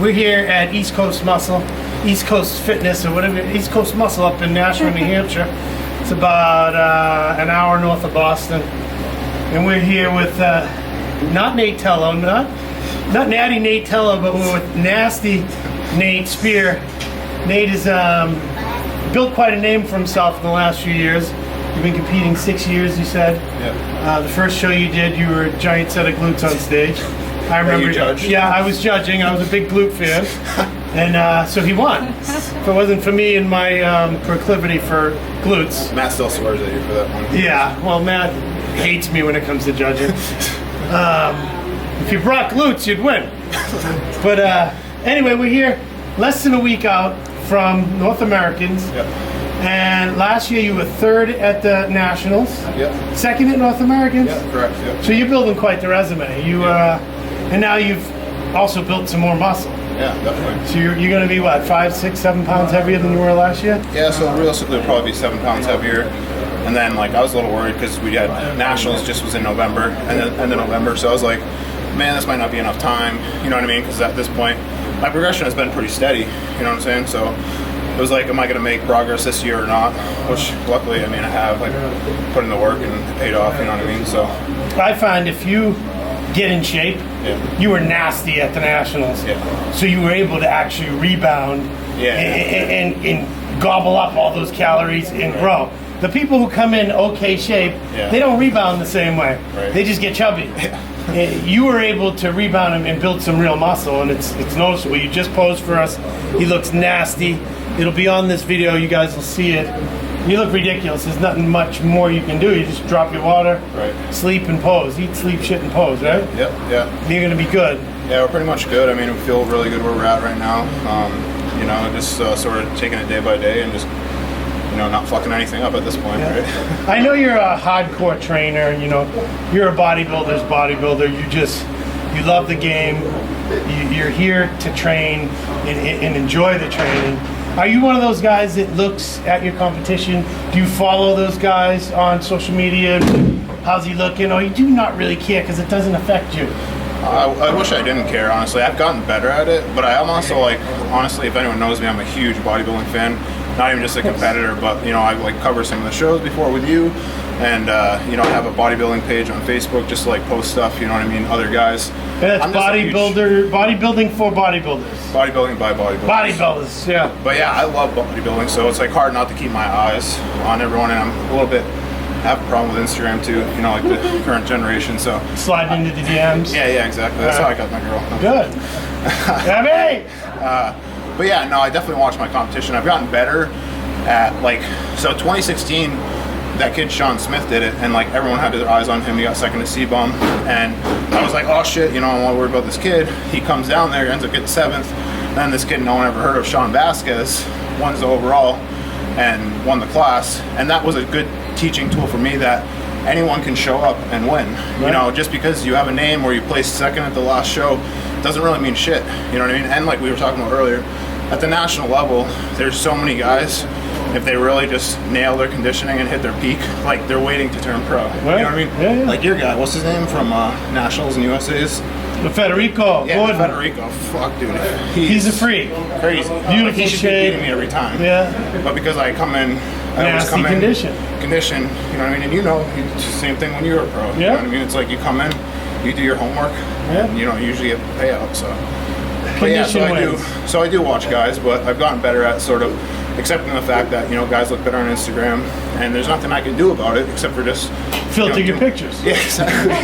We're here at East Coast Muscle, East Coast Fitness, or whatever, East Coast Muscle up in Nashua, New Hampshire. It's about an hour north of Boston. And we're here with not Nate Tello, not Natty Nate Tello, but we're with Nasty Nate Spear. Nate has built quite a name for himself in the last few years. You've been competing 6 years, you said. Yeah. The first show you did, you were a giant set of glutes on stage. I remember. You judged? Yeah, I was judging. I was a big glute fan, and so he won. If it wasn't for me and my proclivity for glutes. Matt still swears at you for that one. Yeah, well, Matt hates me when it comes to judging. If you brought glutes, you'd win. But anyway, we're here less than a week out from North Americans. Yep. And last year you were third at the Nationals. Yep. Second at North Americans. Yeah, correct. Yep. So you're building quite the resume. And now you've also built some more muscle. Yeah, definitely. So you're going to be what, 5, 6, 7 pounds heavier than you were last year? Yeah, so realistically, it'll probably be 7 pounds heavier. And then, I was a little worried because we had Nationals just was in November, and then end of November. So I was like, man, this might not be enough time. You know what I mean? Because at this point, my progression has been pretty steady. You know what I'm saying? So it was like, am I going to make progress this year or not? Which, luckily, I mean, I have put in the work and it paid off. You know what I mean? So I find if you get in shape, yeah. you were nasty at the Nationals. Yeah. So you were able to actually rebound and gobble up all those calories and grow. The people who come in okay shape, they don't rebound the same way. Right. They just get chubby. You were able to rebound and build some real muscle, and it's noticeable. You just posed for us. He looks nasty. It'll be on this video. You guys will see it. You look ridiculous. There's nothing much more you can do. You just drop your water, sleep, and pose. Eat, sleep, shit, and pose, right? Yep, yeah. You're going to be good. Yeah, we're pretty much good. I mean, we feel really good where we're at right now. Just sort of taking it day by day and just, not fucking anything up at this point, right? I know you're a hardcore trainer. You're a bodybuilder's bodybuilder. You love the game. You're here to train and enjoy the training. Are you one of those guys that looks at your competition? Do you follow those guys on social media? How's he looking? Or you do not really care because it doesn't affect you? I wish I didn't care, honestly. I've gotten better at it, but I'm also honestly, if anyone knows me, I'm a huge bodybuilding fan. Not even just a competitor, but I cover some of the shows before with you, and I have a bodybuilding page on Facebook, just to post stuff. You know what I mean? Other guys. Yeah, that's bodybuilding for bodybuilders. Bodybuilding by bodybuilders. Bodybuilders, yeah. But yeah, I love bodybuilding, so it's hard not to keep my eyes on everyone, and I'm a little bit. I have a problem with Instagram too, the current generation. So sliding into the DMs. Yeah, exactly. That's how I got my girl. Good. But yeah, no, I definitely watch my competition. I've gotten better at 2016. That kid Sean Smith did it, and everyone had their eyes on him. He got second at C-Bum, and I was like, oh shit, I'm not worried about this kid. He comes down there, ends up getting 7th. Then this kid no one ever heard of, Sean Vasquez, wins the overall and won the class, and that was a good teaching tool for me that anyone can show up and win. Right. Just because you have a name or you placed second at the last show doesn't really mean shit. You know what I mean? And like we were talking about earlier, at the national level, there's so many guys, if they really just nail their conditioning and hit their peak, they're waiting to turn pro. Right. You know what I mean? Yeah. Like your guy, what's his name from Nationals and USA's? Federico. Yeah, Gordon. Federico. Fuck, dude. He's a freak. Crazy. Beautiful he should shape. be beating me every time. Yeah. But because I come in, I always come in condition. You know what I mean? And it's the same thing when you're a pro. Yeah. You know what I mean? It's like you come in, you do your homework, and you usually get the payout. So. But yeah, so I do watch guys, but I've gotten better at sort of accepting the fact that guys look better on Instagram, and there's nothing I can do about it except for just filter your pictures. Yeah, exactly.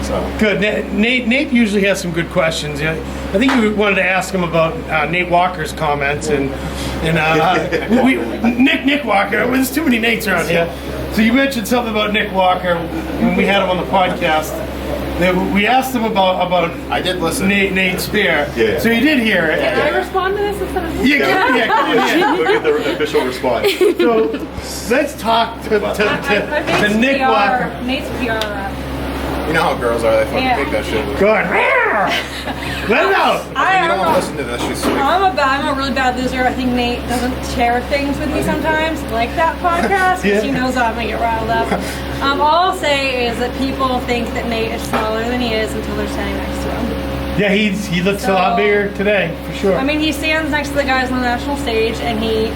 So good. Nate usually has some good questions. I think you wanted to ask him about Nate Walker's comments and Nick Walker. There's too many Nates around here. So you mentioned something about Nick Walker when we had him on the podcast. We asked him about I did listen. Nate Spear. Yeah. to you did hear it. Can I respond to this instead of Yeah. Look at the official response. So let's talk to Nick Walker. Nate's PR rep. You know how girls are, they fucking think that shit. Go on. Let it out. You don't want to listen to this, she's sweet. I'm a really bad loser. I think Nate doesn't share things with me sometimes, like that podcast, because he knows I'm going to get riled up. All I'll say is that people think that Nate is smaller than he is until they're standing next to him. Yeah, he looks a lot bigger today, for sure. I mean, he stands next to the guys on the national stage, and he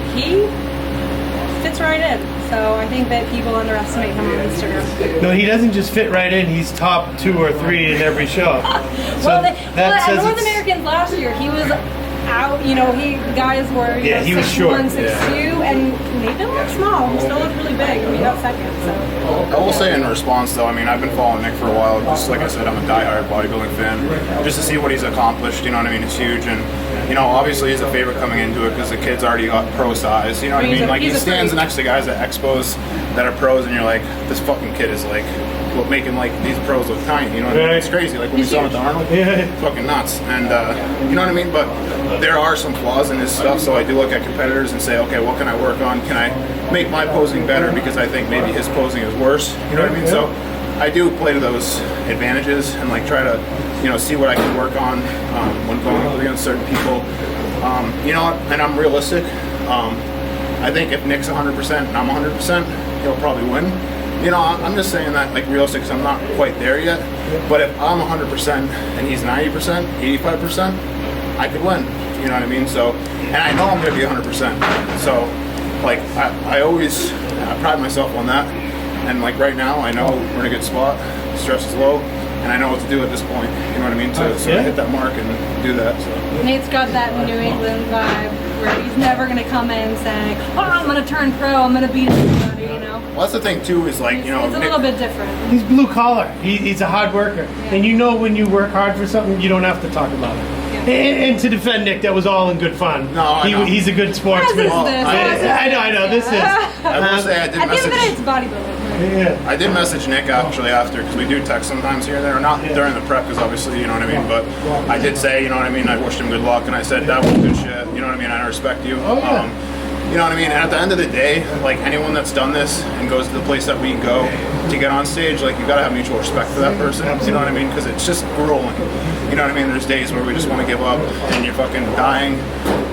fits right in. So I think that people underestimate him on Instagram. No, he doesn't just fit right in. He's top 2 or 3 in every show. At North Americans last year, he was out. You know, guys were he was 6'1", short. 6'2", and he didn't look small. He still looked really big. He got second. So I will say in response though, I mean, I've been following Nick for a while. Just like I said, I'm a diehard bodybuilding fan. Just to see what he's accomplished, you know what I mean? It's huge, and you know, obviously he's a favorite coming into it because the kid's already got pro size. You know what I mean? Like he stands next to guys at expos that are pros, and you're like, this fucking kid is like making like these pros look tiny. You know what I mean? It's crazy. Like when we saw him at the Arnold, fucking nuts. And you know what I mean? But there are some flaws in his stuff, so I do look at competitors and say, okay, what can I work on? Can I make my posing better because I think maybe his posing is worse? You know what I mean? So I do play to those advantages and like try to, you know, see what I can work on when going up against certain people. You know what? And I'm realistic. I think if Nick's 100% and I'm 100%, he'll probably win. You know, I'm just saying that like realistic because I'm not quite there yet. But if I'm 100% and he's 90%, 85%, I could win. You know what I mean? So, and I know I'm going to be 100%. So, like, I always pride myself on that. And like right now, I know we're in a good spot. Stress is low, and I know what to do at this point. You know what I mean? To hit that mark and do that. So. Nate's got that New England vibe where he's never going to come in saying, "Oh, I'm going to turn pro. I'm going to beat everybody." You know. Well, that's the thing too. Is like, you know, it's a little bit different. He's blue collar. He's a hard worker, and you know when you work hard for something, you don't have to talk about it. And to defend Nick, that was all in good fun. No, I know. He's a good sportsman. I know. This is. I will say I did At the end message. of the day, it's bodybuilding. Yeah. I did message Nick actually after because we do text sometimes here and there, not during the prep because obviously you know what I mean. But I did say, you know what I mean. I wished him good luck, and I said that was good shit. You know what I mean. I respect you. Oh, yeah. You know what I mean? And at the end of the day, like anyone that's done this and goes to the place that we go to get on stage, like you gotta have mutual respect for that person. You know what I mean? Because it's just grueling. You know what I mean? There's days where we just want to give up and you're fucking dying,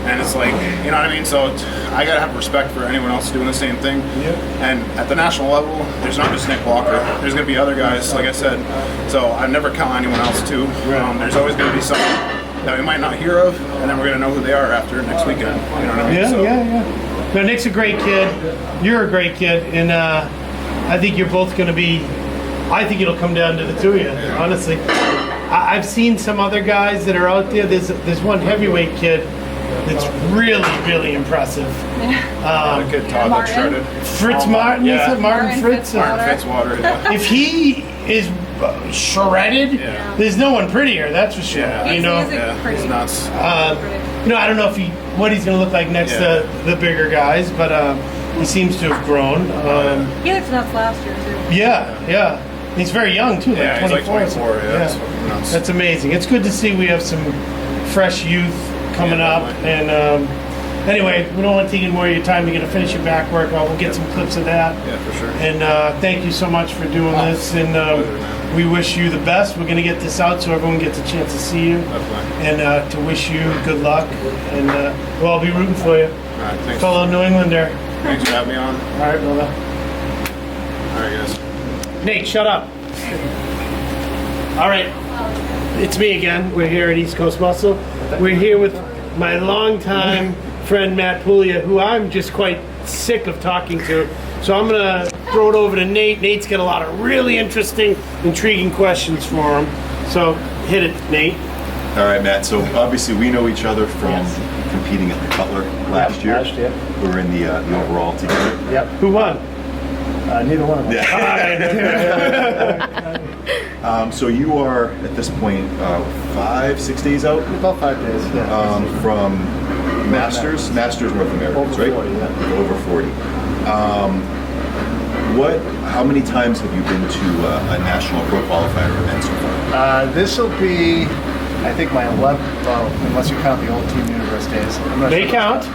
and it's like, you know what I mean? So I gotta have respect for anyone else doing the same thing. And at the national level, there's not just Nick Walker. There's gonna be other guys, like I said. So I never count anyone else too. There's always gonna be someone that we might not hear of, and then we're gonna know who they are after next weekend. You know what I mean? Yeah. No, Nick's a great kid. You're a great kid, and I think you're both going to be. I think it'll come down to the two of you. Honestly, I've seen some other guys that are out there. There's one heavyweight kid that's really impressive. The kid Todd that shredded. Fritz Martin, is it? Martin Fritz? Martin Fitzwater. Yeah. If he is shredded, there's no one prettier. That's for sure. Yeah. You know, He's nuts. you know, I don't know if what he's going to look like next to the bigger guys, but he seems to have grown. He looked nuts last year too. Yeah. He's very young too, like 24. He's like 24. Yeah. That's amazing. It's good to see we have some fresh youth coming up. And anyway, we don't want to take any more of your time. You're going to finish your back workout. We'll get some clips of that. Yeah, for sure. And thank you so much for doing this. And we wish you the best. We're going to get this out so everyone gets a chance to see you. Definitely. And to wish you good luck. And we'll all be rooting for you. All right, thanks. Fellow New Englander. Thanks for having me on. All right, brother. All right, guys. Nate, shut up. All right. It's me again. We're here at East Coast Muscle. We're here with my longtime friend Matt Puglia, who I'm just quite sick of talking to. So I'm going to throw it over to Nate. Nate's got a lot of really interesting, intriguing questions for him. So hit it, Nate. All right, Matt. So obviously we know each other from competing at the Cutler last year. We were in the overall together. Yep. Who won? Neither one of them. Yeah. So you are at this point 5-6 days out About 5 days. Yeah. from Masters North Americans, Over right? 40, yeah. Over 40. How many times have you been to a national pro qualifier event so far? This will be, I think, my 11th. Well, unless you count the old Team Universe days. I'm not They sure. count.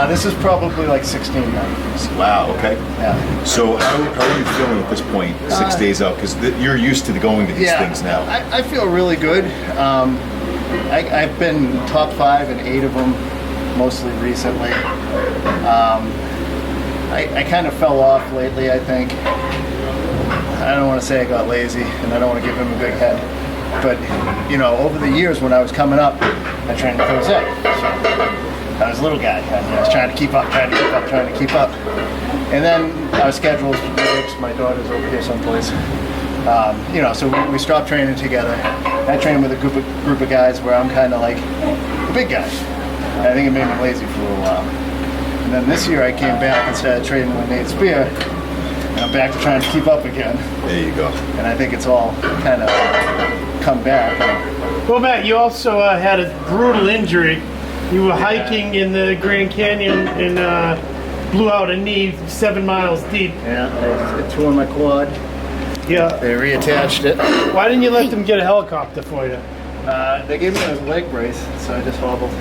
This is probably like 16 now. Wow. Okay. Yeah. So how are you feeling at this point, 6 days out? Because you're used to going to these things now. I feel really good. I've been top 5 in 8 of them, mostly recently. I kind of fell off lately, I think. I don't want to say I got lazy, and I don't want to give him a big head. But, you know, over the years when I was coming up, I trained with Jose. So I was a little guy. I was trying to keep up. And then our schedules mixed. My daughter's over here someplace. You know, so we stopped training together. I trained with a group of guys where I'm kind of like the big guy. I think it made me lazy for a little while. And then this year I came back and started training with Nate Spear. And I'm back to trying to keep up again. There you go. And I think it's all kind of come back. Well, Matt, you also had a brutal injury. You were hiking in the Grand Canyon and blew out a knee 7 miles deep. Yeah, I tore my quad. Yeah. They reattached it. Why didn't you let them get a helicopter for you? They gave me a leg brace, so I just hobbled.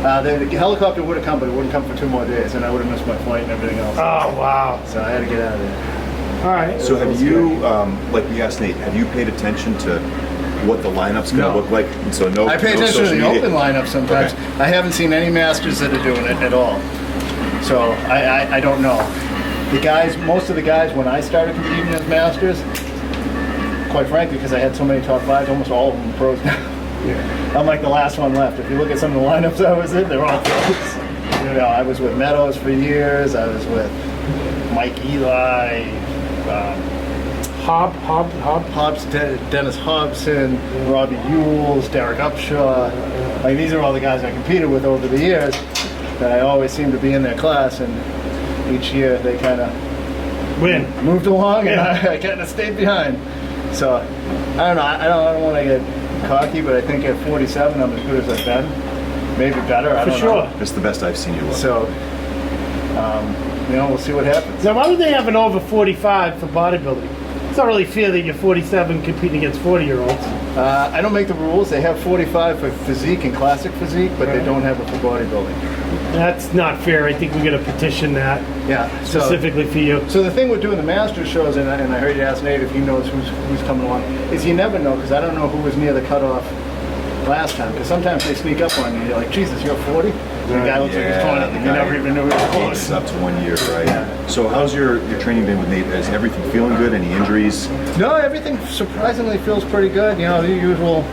The helicopter would have come, but it wouldn't come for 2 more days, and I would have missed my flight and everything else. Oh, wow. So I had to get out of there. All right. So have you, like we asked Nate, have you paid attention to what the lineup's going to No. look like? So no. I pay no attention to social the media? open lineup sometimes. Okay. I haven't seen any masters that are doing it at all. So I don't know. The guys, most of the guys, when I started competing as masters, quite frankly, because I had so many top fives, almost all of them pros now. Yeah. I'm like the last one left. If you look at some of the lineups I was in, they're all pros. You know, I was with Meadows for years. I was with Mike Eli, Hobbs, Dennis Hobson, Robbie Ewells, Derek Upshaw. Like these are all the guys I competed with over the years that I always seem to be in their class, and each year they kind of Win. moved along, and Yeah. I kind of stayed behind. So I don't know. I don't want to get cocky, but I think at 47 I'm as good as I've been. Maybe better. I For don't sure. know. It's the best I've seen you look. So you know, we'll see what happens. Now, why would they have an over 45 for bodybuilding? It's not really fair that you're 47 competing against 40-year-olds. I don't make the rules. They have 45 for physique and classic physique, but they don't have it for bodybuilding. That's not fair. I think we're going to petition that Yeah. So, specifically for you. so the thing with doing the Masters shows, and I heard you ask Nate if he knows who's coming along, is you never know, because I don't know who was near the cutoff last time. Because sometimes they sneak up on you. You're like, Jesus, you're 40? The guy looks like he's 20. You never even knew he was 40. It's up to 1 year, right? So how's your training been with Nate? Is everything feeling good? Any injuries? No, everything surprisingly feels pretty good. You know, the usual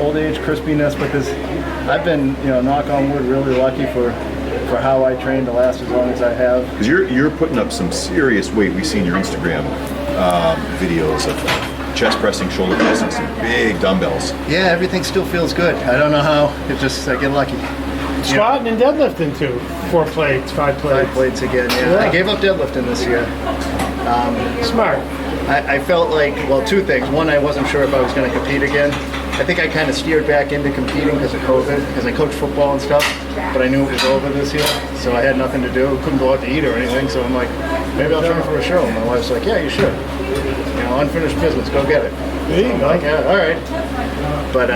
old age crispiness, but I've been, you know, knock on wood, really lucky for how I trained to last as long as I have. Because you're putting up some serious weight. We've seen your Instagram videos of chest pressing, shoulder pressing, some big dumbbells. Yeah, everything still feels good. I don't know how. It just, I get lucky. Squatting and deadlifting too. 4 plates, 5 plates. 5 plates again, yeah. Yeah. I gave up deadlifting this year. Smart. I felt like, well, 2 things. One, I wasn't sure if I was going to compete again. I think I kind of steered back into competing because of COVID, because I coached football and stuff, but I knew it was over this year, so I had nothing to do. Couldn't go out to eat or anything, so I'm like, maybe I'll train for a show. And my wife's like, yeah, you should. You know, unfinished business, go get it. There you I'm go. like, yeah, all right. But,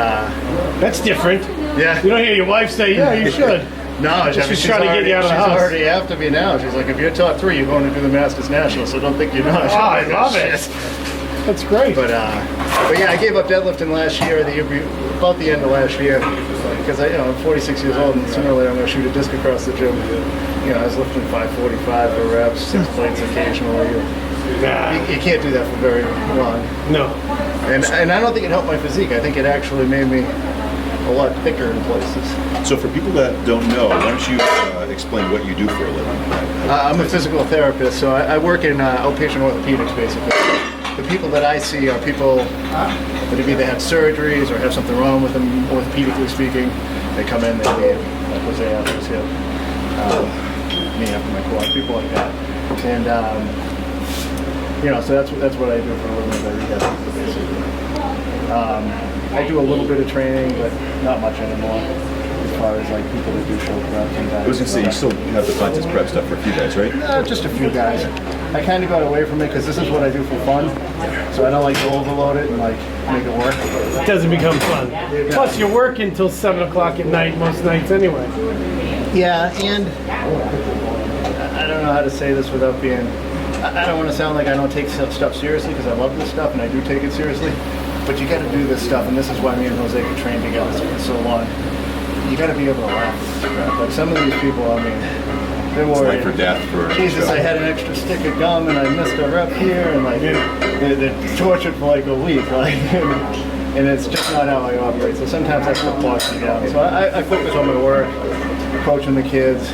That's different. yeah. You don't hear your wife say, yeah, you should. No, She's trying to get you out of the house. She's already after me now. She's like, if you're top 3, you're going to do the Masters National, so don't think you're not. Oh, I love it. That's great. But yeah, I gave up deadlifting last year, about the end of last year, because I'm 46 years old, and sooner or later I'm going to shoot a disc across the gym. You know, I was lifting 545 for reps, 6 plates occasionally. You can't do that for very long. No. And I don't think it helped my physique. I think it actually made me a lot thicker in places. So for people that don't know, why don't you explain what you do for a living? I'm a physical therapist, so I work in outpatient orthopedics, basically. The people that I see are people that have either had surgeries or have something wrong with them, orthopedically speaking. They come in, they leave, like Jose after his hip, me after my quad, people like that. And, you know, so that's what I do for a living, I rehab people, basically. I do a little bit of training, but not much anymore, as far as like people that do show prep and guys. I was going to say, you still have the contest prep stuff for a few guys, right? Just a few guys. I kind of got away from it because this is what I do for fun. So I don't like to overload it and like make it work. It doesn't become fun. Plus, you're working till 7 o'clock at night most nights anyway. Yeah, and I don't know how to say this without being. I don't want to sound like I don't take stuff seriously because I love this stuff and I do take it seriously. But you got to do this stuff, and this is why me and Jose could train together for so long. You got to be able to laugh at this crap. Like some of these people, I mean, they're It's worried. life or death for Jesus, I had an extra stick of gum and I missed a rep here, and like they're tortured for like a week. Like and it's just not how I operate. So sometimes I put bogs me down. So I focus on my work, coaching the kids,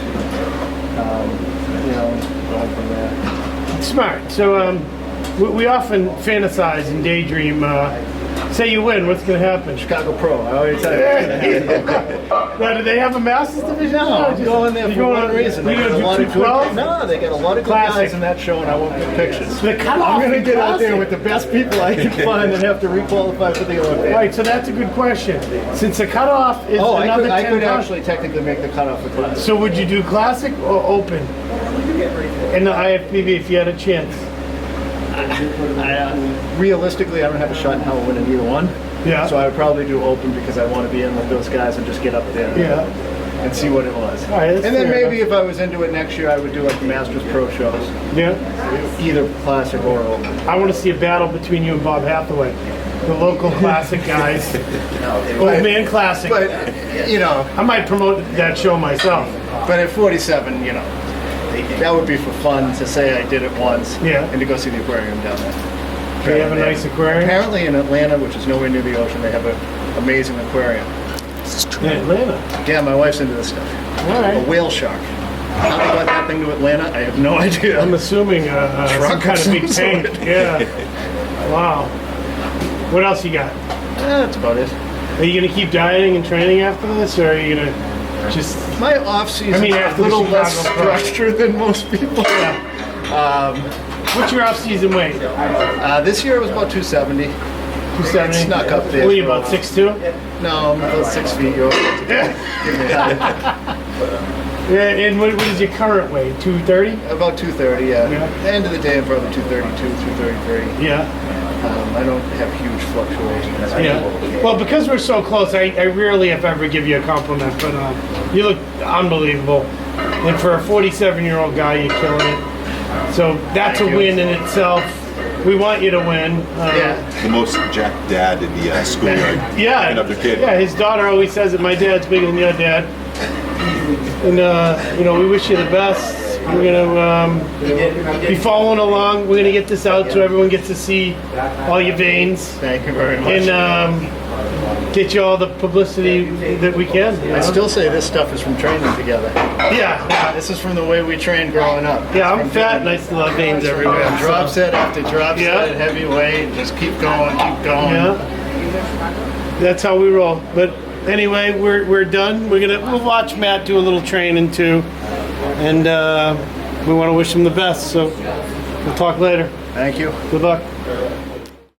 going from there. Smart. So we often fantasize and daydream. Say you win, what's going to happen? Chicago Pro, I already tell you. Now, do they have a Masters division? No, I'm going there for one reason. They got a lot of good, they got a lot of good guys in that show, and I want good pictures. The cutoff. I'm going to get out there with the best people I can find and have to requalify for the Olympics. Right, so that's a good question. Since the cutoff is another 10 I could pounds, actually technically make the cutoff for class. so would you do classic or open? In the IFBB if you had a chance. Realistically, I don't have a shot in hell winning either one. Yeah. So I would probably do open because I want to be in with those guys and just get up there. Yeah. And see what it was. All right, that's and then fair maybe if I was into it next year, I would do like the Masters Pro shows. Yeah. Either classic or open. I want to see a battle between you and Bob Hathaway. The local classic guys. Old man classic. But, I might promote that show myself. but at 47, that would be for fun to say I did it once. Yeah. And to go see the aquarium down there. They have a nice aquarium. Apparently in Atlanta, which is nowhere near the ocean, they have an amazing aquarium. In Atlanta. Yeah, my wife's into this stuff. All A right. whale shark. How they got that thing to Atlanta, I have no idea. I'm assuming some Truck kind of of big some tank. sort. Yeah. Wow. What else you got? That's about it. Are you going to keep dieting and training after this, or are you going to just... My off season is after a the little less Chicago Pro. structured than most people. What's your off-season weight? This year it was about 270. 270? It snuck up there. What are you, for a about while. 6'2"? No, I'm about 6 feet. You're Yeah. And what is your current weight? 230? about 230, yeah. Yeah. At the end of the day, I'm probably 232, 233. Yeah. I don't have huge fluctuations. Yeah. Well, because we're so close, I rarely, if ever, give you a compliment, but you look unbelievable. And for a 47-year-old guy, you're killing it. So that's a win in itself. We want you to win. Yeah. The most jacked dad in the schoolyard. Yeah. Picking up their kid. Yeah, his daughter always says that my dad's bigger than your dad. And, we wish you the best. We're going to be following along. We're going to get this out so everyone gets to see all your veins. Thank you very much. And get you all the publicity that we can. I still say this stuff is from training together. Yeah. This is from the way we trained growing up. Yeah, I'm fat and I still have veins everywhere. Drop set after drop Yeah. set, heavy weight, just keep going, keep going. Yeah. That's how we roll. But anyway, we're done. We'll watch Matt do a little training too. And we want to wish him the best. So we'll talk later. Thank you. Good luck.